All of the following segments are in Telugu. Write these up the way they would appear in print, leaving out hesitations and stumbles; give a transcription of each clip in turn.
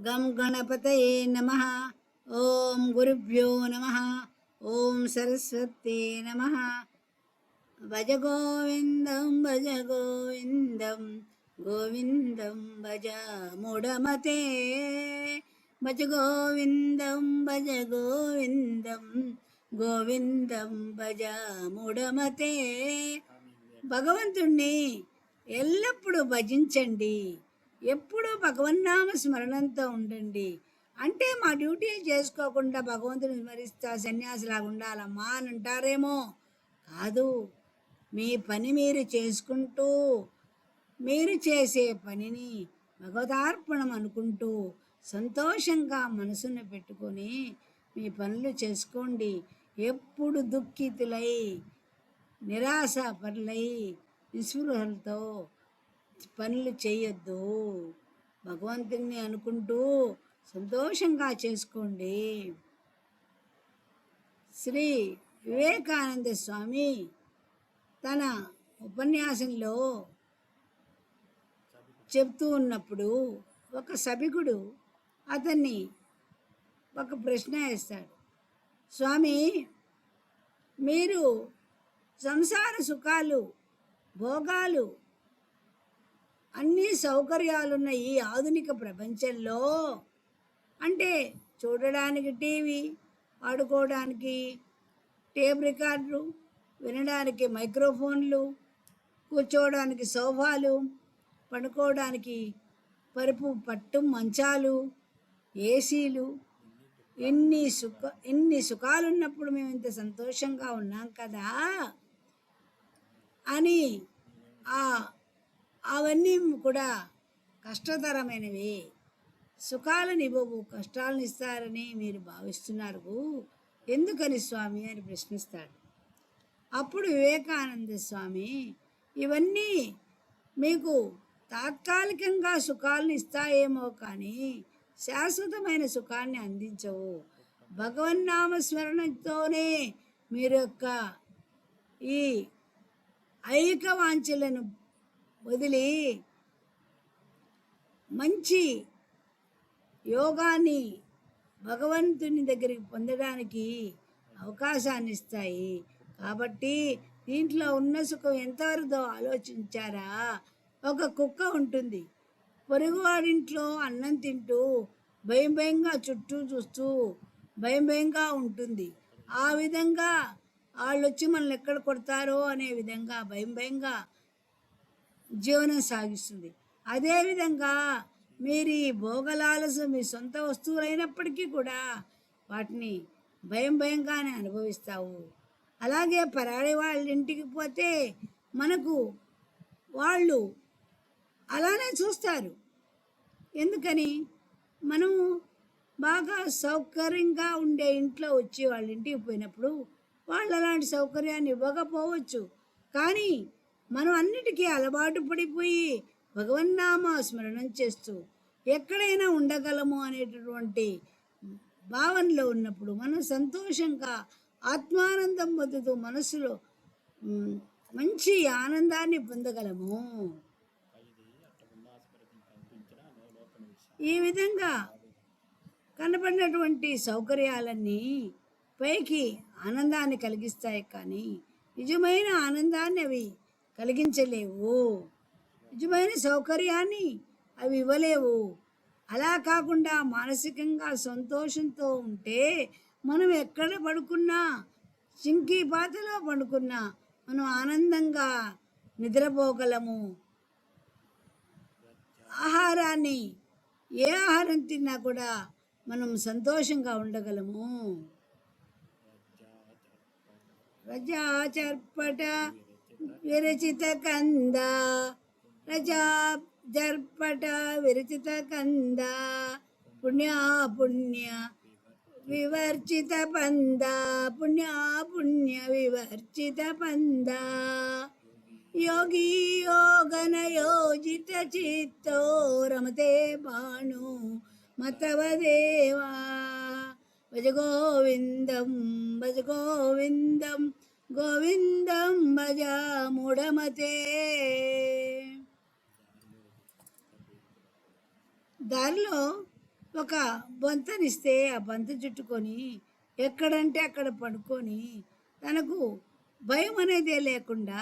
గం గణపతయే నమః. ఓం గురుభ్యో నమః. ఓం సరస్వతే నమః. భజ గోవిందం భజ గోవిందం గోవిందం భజ మూఢమతే. భజ గోవిందం భజ గోవిందం గోవిందం భజ మూఢమతే. భగవంతుణ్ణి ఎల్లప్పుడూ భజించండి, ఎప్పుడూ భగవన్నామ స్మరణంతో ఉండండి. అంటే మా డ్యూటీలు చేసుకోకుండా భగవంతుని స్మరిస్తా సన్యాసిలాగా ఉండాలమ్మా అని అంటారేమో. కాదు, మీ పని మీరు చేసుకుంటూ మీరు చేసే పనిని భగవదార్పణం అనుకుంటూ సంతోషంగా మనసును పెట్టుకొని మీ పనులు చేసుకోండి. ఎప్పుడు దుఃఖితులై నిరాశపరులై నిస్పృహలతో పనులు చేయొద్దు. భగవంతుని అనుకుంటూ సంతోషంగా చేసుకోండి. శ్రీ వివేకానంద స్వామి తన ఉపన్యాసంలో చెప్తూ ఉన్నప్పుడు ఒక సభికుడు అతన్ని ఒక ప్రశ్న వేస్తాడు. స్వామి, మీరు సంసార సుఖాలు భోగాలు అన్ని సౌకర్యాలున్న ఈ ఆధునిక ప్రపంచంలో, అంటే చూడడానికి టీవీ, ఆడుకోవడానికి టేప్ రికార్డులు, వినడానికి మైక్రోఫోన్లు, కూర్చోవడానికి సోఫాలు, పడుకోవడానికి పట్టు మంచాలు, ఏసీలు, ఇన్ని సుఖాలున్నప్పుడు మేము ఇంత సంతోషంగా ఉన్నాం కదా అని అవన్నీ కూడా కష్టతరమైనవి. సుఖాలను ఇవ్వవు, కష్టాలను ఇస్తారని మీరు భావిస్తున్నారు. ఎందుకని స్వామి అని ప్రశ్నిస్తాడు. అప్పుడు వివేకానంద స్వామి, ఇవన్నీ మీకు తాత్కాలికంగా సుఖాలను ఇస్తాయేమో కానీ శాశ్వతమైన సుఖాన్ని అందించవు. భగవన్నామస్మరణతోనే మీరు యొక్క ఈ ఐక వాంఛలను వదిలి మంచి యోగాన్ని భగవంతుని దగ్గరికి పొందడానికి అవకాశాన్ని ఇస్తాయి. కాబట్టి దీంట్లో ఉన్న సుఖం ఎంతవరదో ఆలోచించారా? ఒక కుక్క ఉంటుంది, పొరుగువాడింట్లో అన్నం తింటూ భయం భయంగా చుట్టూ చూస్తూ భయంగా ఉంటుంది. ఆ విధంగా వాళ్ళు వచ్చి మనల్ని ఎక్కడ కొడతారో అనే విధంగా భయంగా జీవనం సాగిస్తుంది. అదేవిధంగా మీరు ఈ భోగలాలసు మీ సొంత వస్తువులైనప్పటికీ కూడా వాటిని భయంగానే అనుభవిస్తావు. అలాగే పరాడి వాళ్ళ ఇంటికి పోతే మనకు వాళ్ళు అలానే చూస్తారు. ఎందుకని? మనము బాగా సౌకర్యంగా ఉండే ఇంట్లో వచ్చి వాళ్ళ ఇంటికి పోయినప్పుడు వాళ్ళు అలాంటి సౌకర్యాన్ని ఇవ్వకపోవచ్చు. కానీ మనం అన్నిటికీ అలవాటు పడిపోయి భగవన్నామ స్మరణం చేస్తూ ఎక్కడైనా ఉండగలము అనేటటువంటి భావనలో ఉన్నప్పుడు మనం సంతోషంగా ఆత్మానందం పొందుతూ మనసులో మంచి ఆనందాన్ని పొందగలము. ఈ విధంగా కనపడినటువంటి సౌకర్యాలన్నీ పైకి ఆనందాన్ని కలిగిస్తాయి, కానీ నిజమైన ఆనందాన్ని అవి కలిగించలేవు. నిజమైన సౌకర్యాన్ని అవి ఇవ్వలేవు. అలా కాకుండా మానసికంగా సంతోషంతో ఉంటే మనం ఎక్కడ పడుకున్నా, చింకీ పాతలో పడుకున్నా మనం ఆనందంగా నిద్రపోగలము. ఆహారాన్ని ఏ ఆహారం తిన్నా కూడా మనం సంతోషంగా ఉండగలము. రజాచర్పట విరచిత కంద, రజాచర్పట విరచిత కంద, పుణ్య వివర్చిత పంద, పుణ్య వివర్చిత పంద, యోగి యోగన యోజిత చిత్తో రమతే భాను మతవదేవా. భజ గోవిందం భజ గోవిందం గోవిందం భజ మూఢమతే. దారిలో ఒక బొంతనిస్తే ఆ బొంత చుట్టుకొని ఎక్కడంటే అక్కడ పడుకొని తనకు భయం అనేదే లేకుండా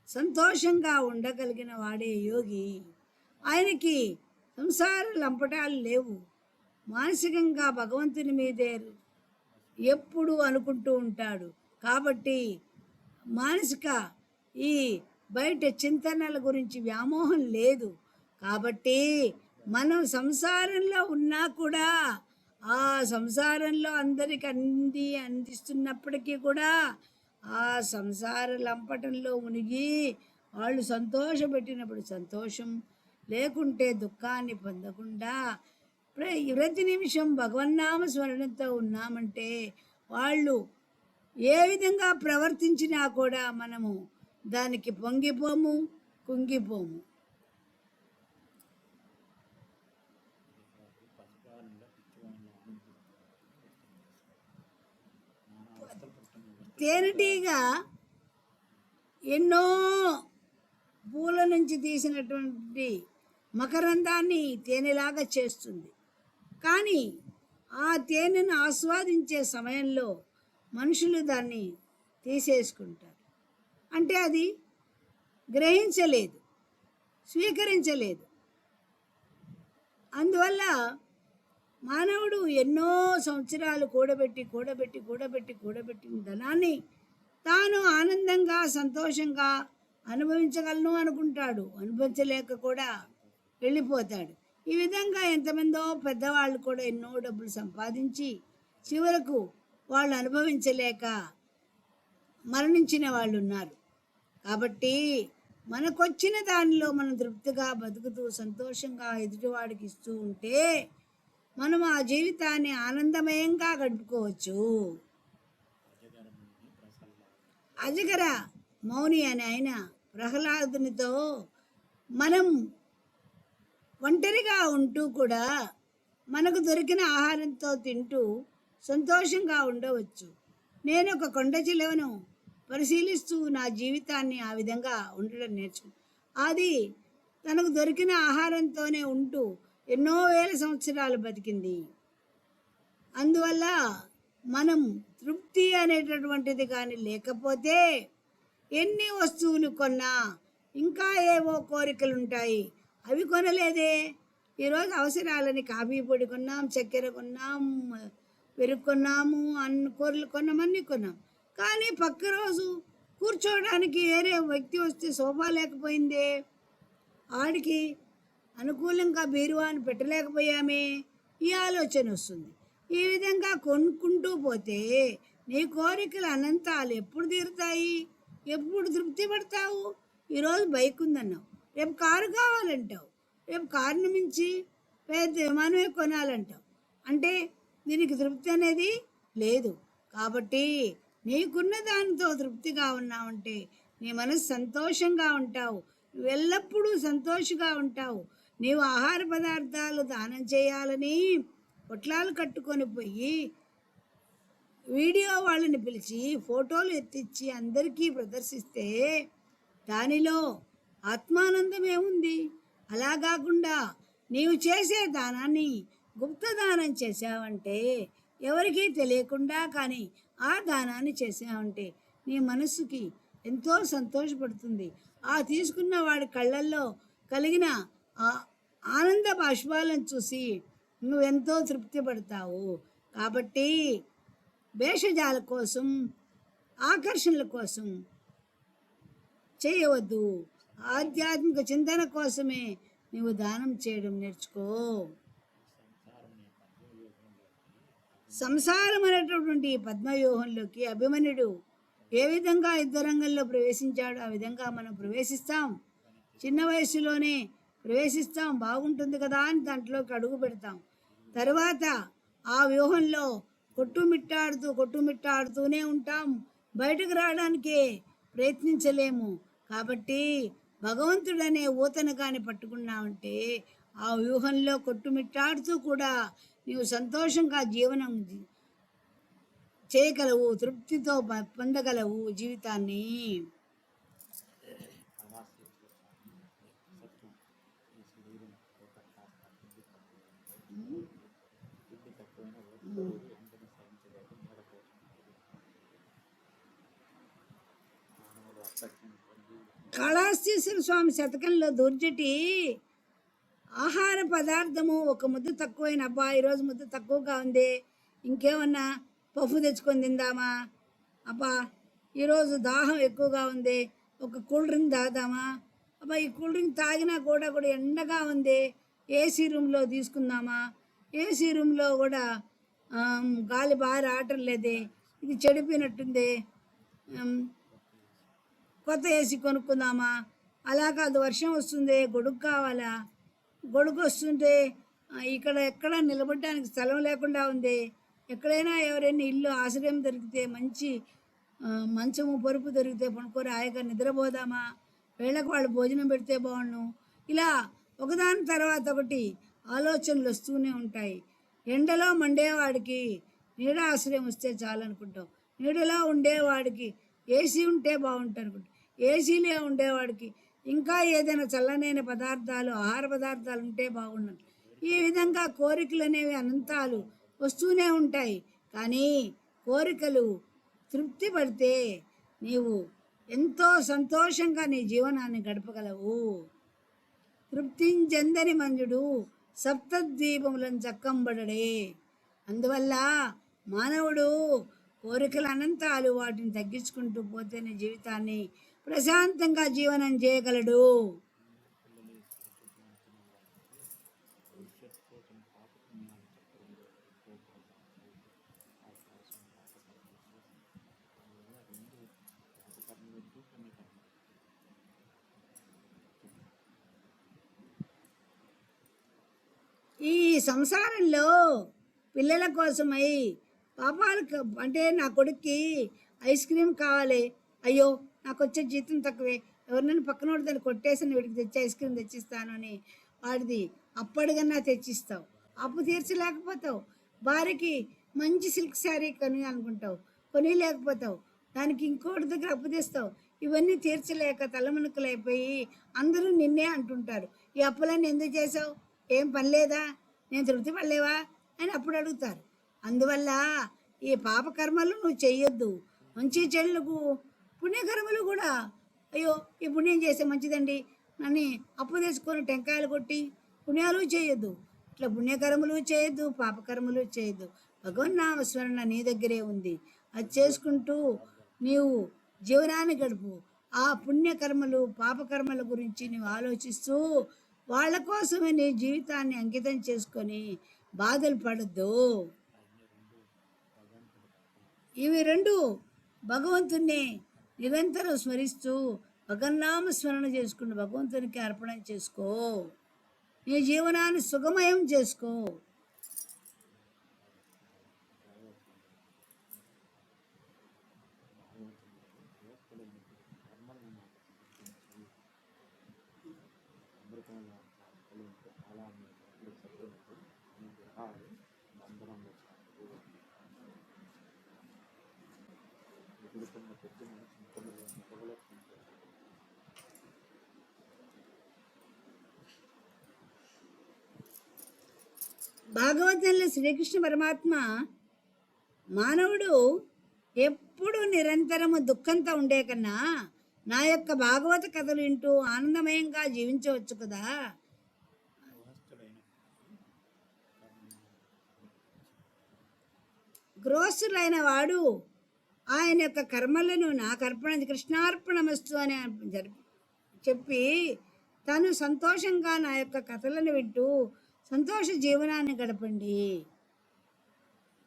సంతోషంగా ఉండగలిగిన వాడే యోగి. ఆయనకి సంసార లంపటాలు లేవు. మానసికంగా భగవంతుని మీదే ఎప్పుడు అనుకుంటూ ఉంటాడు. కాబట్టి మానసిక ఈ బయట చింతనల గురించి వ్యామోహం లేదు. కాబట్టి మనం సంసారంలో ఉన్నా కూడా ఆ సంసారంలో అందరికి అందిస్తున్నప్పటికీ కూడా ఆ సంసార లంపటంలో మునిగి వాళ్ళు సంతోషపెట్టినప్పుడు సంతోషం, లేకుంటే దుఃఖాన్ని పొందకుండా ప్రతి నిమిషం భగవన్నామ స్మరణతో ఉన్నామంటే వాళ్ళు ఏ విధంగా ప్రవర్తించినా కూడా మనము దానికి పొంగిపోము, కుంగిపోము. తేనెటీగ ఎన్నో పూల నుంచి తీసినటువంటి మకరందాన్ని తేనెలాగా చేస్తుంది. కానీ ఆ తేనెను ఆస్వాదించే సమయంలో మనుషులు దాన్ని తీసేసుకుంటారు. అంటే అది గ్రహించలేదు, స్వీకరించలేదు. అందువల్ల మానవుడు ఎన్నో సంవత్సరాలు కూడబెట్టిన ధనాన్ని తాను ఆనందంగా సంతోషంగా అనుభవించగలను అనుకుంటాడు. అనుభవించలేక కూడా వెళ్ళిపోతాడు. ఈ విధంగా ఎంతమందో పెద్దవాళ్ళు కూడా ఎన్నో డబ్బులు సంపాదించి చివరకు వాళ్ళు అనుభవించలేక మరణించిన వాళ్ళు ఉన్నారు. కాబట్టి మనకొచ్చిన దానిలో మనం తృప్తిగా బతుకుతూ సంతోషంగా ఎదుటివాడికి ఇస్తూ ఉంటే మనం ఆ జీవితాన్ని ఆనందమయంగా గడుపుకోవచ్చు. అజగర మౌని అని ఆయన ప్రహ్లాదునితో మనం ఒంటరిగా ఉంటూ కూడా మనకు దొరికిన ఆహారంతో తింటూ సంతోషంగా ఉండవచ్చు. నేను ఒక కొండ చిలువను పరిశీలిస్తూ నా జీవితాన్ని ఆ విధంగా ఉండడం అది తనకు దొరికిన ఆహారంతోనే ఉంటూ ఎన్నో వేల సంవత్సరాలు బతికింది. అందువల్ల మనం తృప్తి అనేటటువంటిది కానీ లేకపోతే ఎన్ని వస్తువులు కొన్నా ఇంకా ఏవో కోరికలు ఉంటాయి. అవి కొనలేదే. ఈరోజు అవసరాలని కాఫీ పొడి కొన్నాం, చక్కెర కొన్నాం, పెరుగు కొన్నాము, కూరలు కొన్నాం, అన్నీ కొన్నాం. కానీ పక్క రోజు కూర్చోవడానికి వేరే వ్యక్తి వస్తే సోఫా లేకపోయిందే, ఆడికి అనుకూలంగా బీరువాని పెట్టలేకపోయామే, ఈ ఆలోచన వస్తుంది. ఈ విధంగా కొనుక్కుంటూ పోతే నీ కోరికలు అనంతాలు ఎప్పుడు తీరుతాయి? ఎప్పుడు తృప్తి పడతావు? ఈరోజు బైక్ ఉందన్నావు, రేపు కారు కావాలంటావు, రేపు కారుని మించి పెద్ద విమానమే కొనాలంటావు. అంటే దీనికి తృప్తి అనేది లేదు. కాబట్టి నీకున్న దానితో తృప్తిగా ఉన్నావంటే నీ మనసు సంతోషంగా ఉంటావు, నువ్వు ఎల్లప్పుడూ సంతోషంగా ఉంటావు. నీవు ఆహార పదార్థాలు దానం చేయాలని పొట్లాలు కట్టుకొని పోయి వీడియో వాళ్ళని పిలిచి ఫోటోలు ఎత్తిచ్చి అందరికీ ప్రదర్శిస్తే దానిలో ఆత్మానందమే ఉంది. అలా కాకుండా నీవు చేసే దానాన్ని గుప్తదానం చేసావంటే, ఎవరికీ తెలియకుండా కానీ ఆ దానాన్ని చేసావంటే నీ మనస్సుకి ఎంతో సంతోషపడుతుంది. ఆ తీసుకున్న వాడి కళ్ళల్లో కలిగిన ఆ ఆనంద బాష్పాలను చూసి నువ్వెంతో తృప్తి పడతావు. కాబట్టి భేషజాల కోసం, ఆకర్షణల కోసం చేయవద్దు. ఆధ్యాత్మిక చింతన కోసమే నువ్వు దానం చేయడం నేర్చుకో. సంసారం అనేటటువంటి పద్మవ్యూహంలోకి అభిమన్యుడు ఏ విధంగా యుద్ధరంగంలో ప్రవేశించాడో ఆ విధంగా మనం ప్రవేశిస్తాం. చిన్న వయసులోనే ప్రవేశిస్తాం, బాగుంటుంది కదా అని దాంట్లోకి అడుగు పెడతాం. తర్వాత ఆ వ్యూహంలో కొట్టుమిట్టాడుతూనే ఉంటాం, బయటకు రావడానికే ప్రయత్నించలేము. కాబట్టి భగవంతుడనే ఊతను కానీ పట్టుకున్నామంటే ఆ వ్యూహంలో కొట్టుమిట్టాడుతూ కూడా నీవు సంతోషంగా జీవనం చేయగలవు, తృప్తితో పొందగలవు జీవితాన్ని. కాళహస్తీశ్వర స్వామి శతకంలో దుర్జటి ఆహార పదార్థము ఒక ముద్ద తక్కువైన, అబ్బా ఈరోజు ముద్ద తక్కువగా ఉంది, ఇంకేమన్నా పప్పు తెచ్చుకొని తిందామా, అబ్బా ఈరోజు దాహం ఎక్కువగా ఉంది, ఒక కూల్ డ్రింక్ తాగుదామా, అబ్బా ఈ కూల్ డ్రింక్ తాగినా కూడా ఎండగా ఉంది, ఏసీ రూమ్లో తీసుకుందామా, ఏసీ రూమ్లో కూడా గాలి బాగా రావటం లేదే, ఇది చెడిపోయినట్టుంది, కొత్త ఏసీ కొనుక్కుందామా, అలా కాదు వర్షం వస్తుంది గొడుగు కావాలా, గొడుగు వస్తుంటే ఇక్కడ ఎక్కడ నిలబడడానికి స్థలం లేకుండా ఉంది, ఎక్కడైనా ఎవరైనా ఇల్లు ఆశ్రయం దొరికితే మంచి మంచము పరుపు దొరికితే పనుకొని హాయిగా నిద్రపోదామా, వేళకు వాళ్ళు భోజనం పెడితే బాగుండు, ఇలా ఒకదాని తర్వాత ఒకటి ఆలోచనలు వస్తూనే ఉంటాయి. ఎండలో మండేవాడికి నీడ ఆశ్రయం వస్తే చాలనుకుంటాం, నీడలో ఉండేవాడికి ఏసీ ఉంటే బాగుంటుంది అనుకుంటాం, ఏసీలో ఉండేవాడికి ఇంకా ఏదైనా చల్లనైన పదార్థాలు ఆహార పదార్థాలు ఉంటే బాగుండదు. ఈ విధంగా కోరికలు అనేవి అనంతాలు వస్తూనే ఉంటాయి. కానీ కోరికలు తృప్తి పడితే నీవు ఎంతో సంతోషంగా నీ జీవనాన్ని గడపగలవు. తృప్తించెందని మంజుడు సప్తద్వీపములను చక్కంబడడే. అందువల్ల మానవుడు కోరికలు అనంతాలు, వాటిని తగ్గించుకుంటూ పోతేనే జీవితాన్ని ప్రశాంతంగా జీవనం చేయగలడు. ఈ సంసారంలో పిల్లల కోసమై పాపాలు అంటే నా కొడుక్కి ఐస్ క్రీమ్ కావాలి, అయ్యో నాకు వచ్చే జీతం తక్కువే, ఎవరినైనా పక్కన దాన్ని కొట్టేసి వీడికి తెచ్చి ఐస్ క్రీమ్ తెచ్చిస్తాను అని వాడిది అప్పటికన్నా తెచ్చిస్తావు, అప్పు తీర్చలేకపోతావు. భార్యకి మంచి సిల్క్ శారీ కొని అనుకుంటావు, కొని లేకపోతావు, దానికి ఇంకోటి దగ్గర అప్పు తెస్తావు. ఇవన్నీ తీర్చలేక తలమునకలైపోయి అందరూ నిన్నే అంటుంటారు, ఈ అప్పులన్నీ ఎందుకు చేసావు, ఏం పని లేదా, నేను తృప్తి పడలేవా అని అప్పుడు అడుగుతారు. అందువల్ల ఈ పాపకర్మలు నువ్వు చెయ్యొద్దు. మంచి చెడులకు పుణ్యకర్మలు కూడా, అయ్యో ఈ పుణ్యం చేస్తే మంచిదండి నన్ను అప్పు తెచ్చుకొని టెంకాయలు కొట్టి పుణ్యాలు చేయొద్దు. ఇట్లా పుణ్యకర్మలు చేయొద్దు, పాపకర్మలు చేయొద్దు. భగవన్నామస్మరణ నీ దగ్గరే ఉంది, అది చేసుకుంటూ నీవు జీవనాన్ని గడుపు. ఆ పుణ్యకర్మలు పాపకర్మల గురించి నీవు ఆలోచిస్తూ వాళ్ళ కోసమే నీ జీవితాన్ని అంకితం చేసుకొని బాధలు పడద్దు. ఇవి రెండు భగవంతుణ్ణి నిరంతరం స్మరిస్తూ భగన్నామ స్మరణ చేసుకుంటూ భగవంతునికి అర్పణ చేసుకో, నీ జీవనాన్ని సుఖమయం చేసుకో. భాగవతంలో శ్రీకృష్ణ పరమాత్మ మానవుడు ఎప్పుడు నిరంతరము దుఃఖంతో ఉండే కన్నా నా యొక్క భాగవత కథలు వింటూ ఆనందమయంగా జీవించవచ్చు కదా. గృహస్థులైన వాడు ఆయన యొక్క కర్మలను నాకు అర్పణ కృష్ణార్పణమస్తు అని చెప్పి తను సంతోషంగా నా యొక్క కథలను వింటూ సంతోష జీవనాన్ని గడపండి,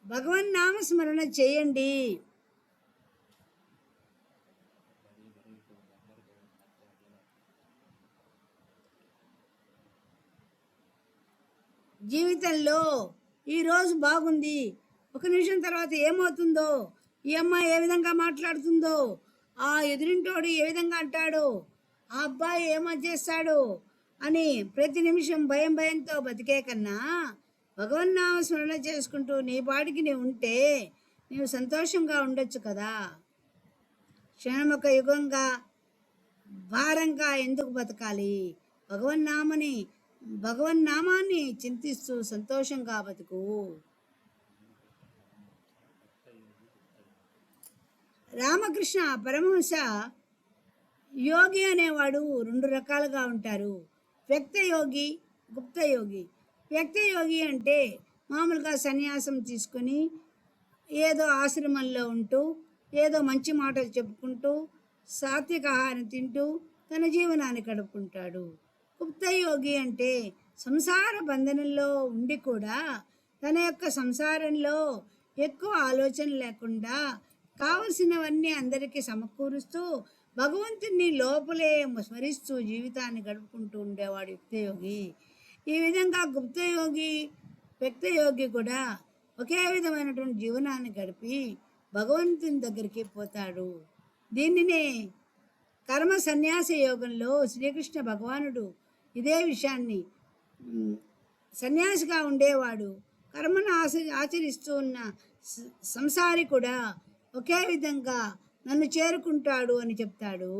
భగవన్నామస్మరణ చేయండి. జీవితంలో ఈరోజు బాగుంది, ఒక నిమిషం తర్వాత ఏమవుతుందో, ఈ అమ్మాయి ఏ విధంగా మాట్లాడుతుందో, ఆ ఎదురింటోడు ఏ విధంగా అంటాడో, ఆ అబ్బాయి ఏమో చేస్తాడో అని ప్రతి నిమిషం భయంతో బతికే కన్నా భగవన్నామస్మరణ చేసుకుంటూ నీ పాటికి నీవు ఉంటే నీవు సంతోషంగా ఉండొచ్చు కదా. క్షణమొక యుగంగా భారంగా ఎందుకు బతకాలి, భగవన్నామాన్ని చింతిస్తూ సంతోషంగా బతుకు. రామకృష్ణ పరమహంస యోగి అనేవాడు రెండు రకాలుగా ఉంటారు. వ్యక్త యోగి, గుప్త యోగి. వ్యక్త యోగి అంటే మామూలుగా సన్యాసం తీసుకొని ఏదో ఆశ్రమంలో ఉంటూ ఏదో మంచి మాటలు చెప్పుకుంటూ సాత్విక ఆహారం తింటూ తన జీవనాన్ని గడుపుకుంటాడు. గుప్త యోగి అంటే సంసార బంధనంలో ఉండి కూడా తన యొక్క సంసారంలో ఎక్కువ ఆలోచన లేకుండా కావలసినవన్నీ అందరికీ సమకూరుస్తూ భగవంతుని లోపలే స్మరిస్తూ జీవితాన్ని గడుపుకుంటూ ఉండేవాడు యుక్తయోగి. ఈ విధంగా గుప్తయోగి వ్యక్తయోగి కూడా ఒకే విధమైనటువంటి జీవనాన్ని గడిపి భగవంతుని దగ్గరికి పోతాడు. దీనినే కర్మ సన్యాస యోగంలో శ్రీకృష్ణ భగవానుడు ఇదే విషయాన్ని సన్యాసిగా ఉండేవాడు కర్మను ఆచరిస్తూ ఉన్న సంసారి కూడా ఒకే విధంగా నన్ను చేరుకుంటాడు అని చెప్తాడు.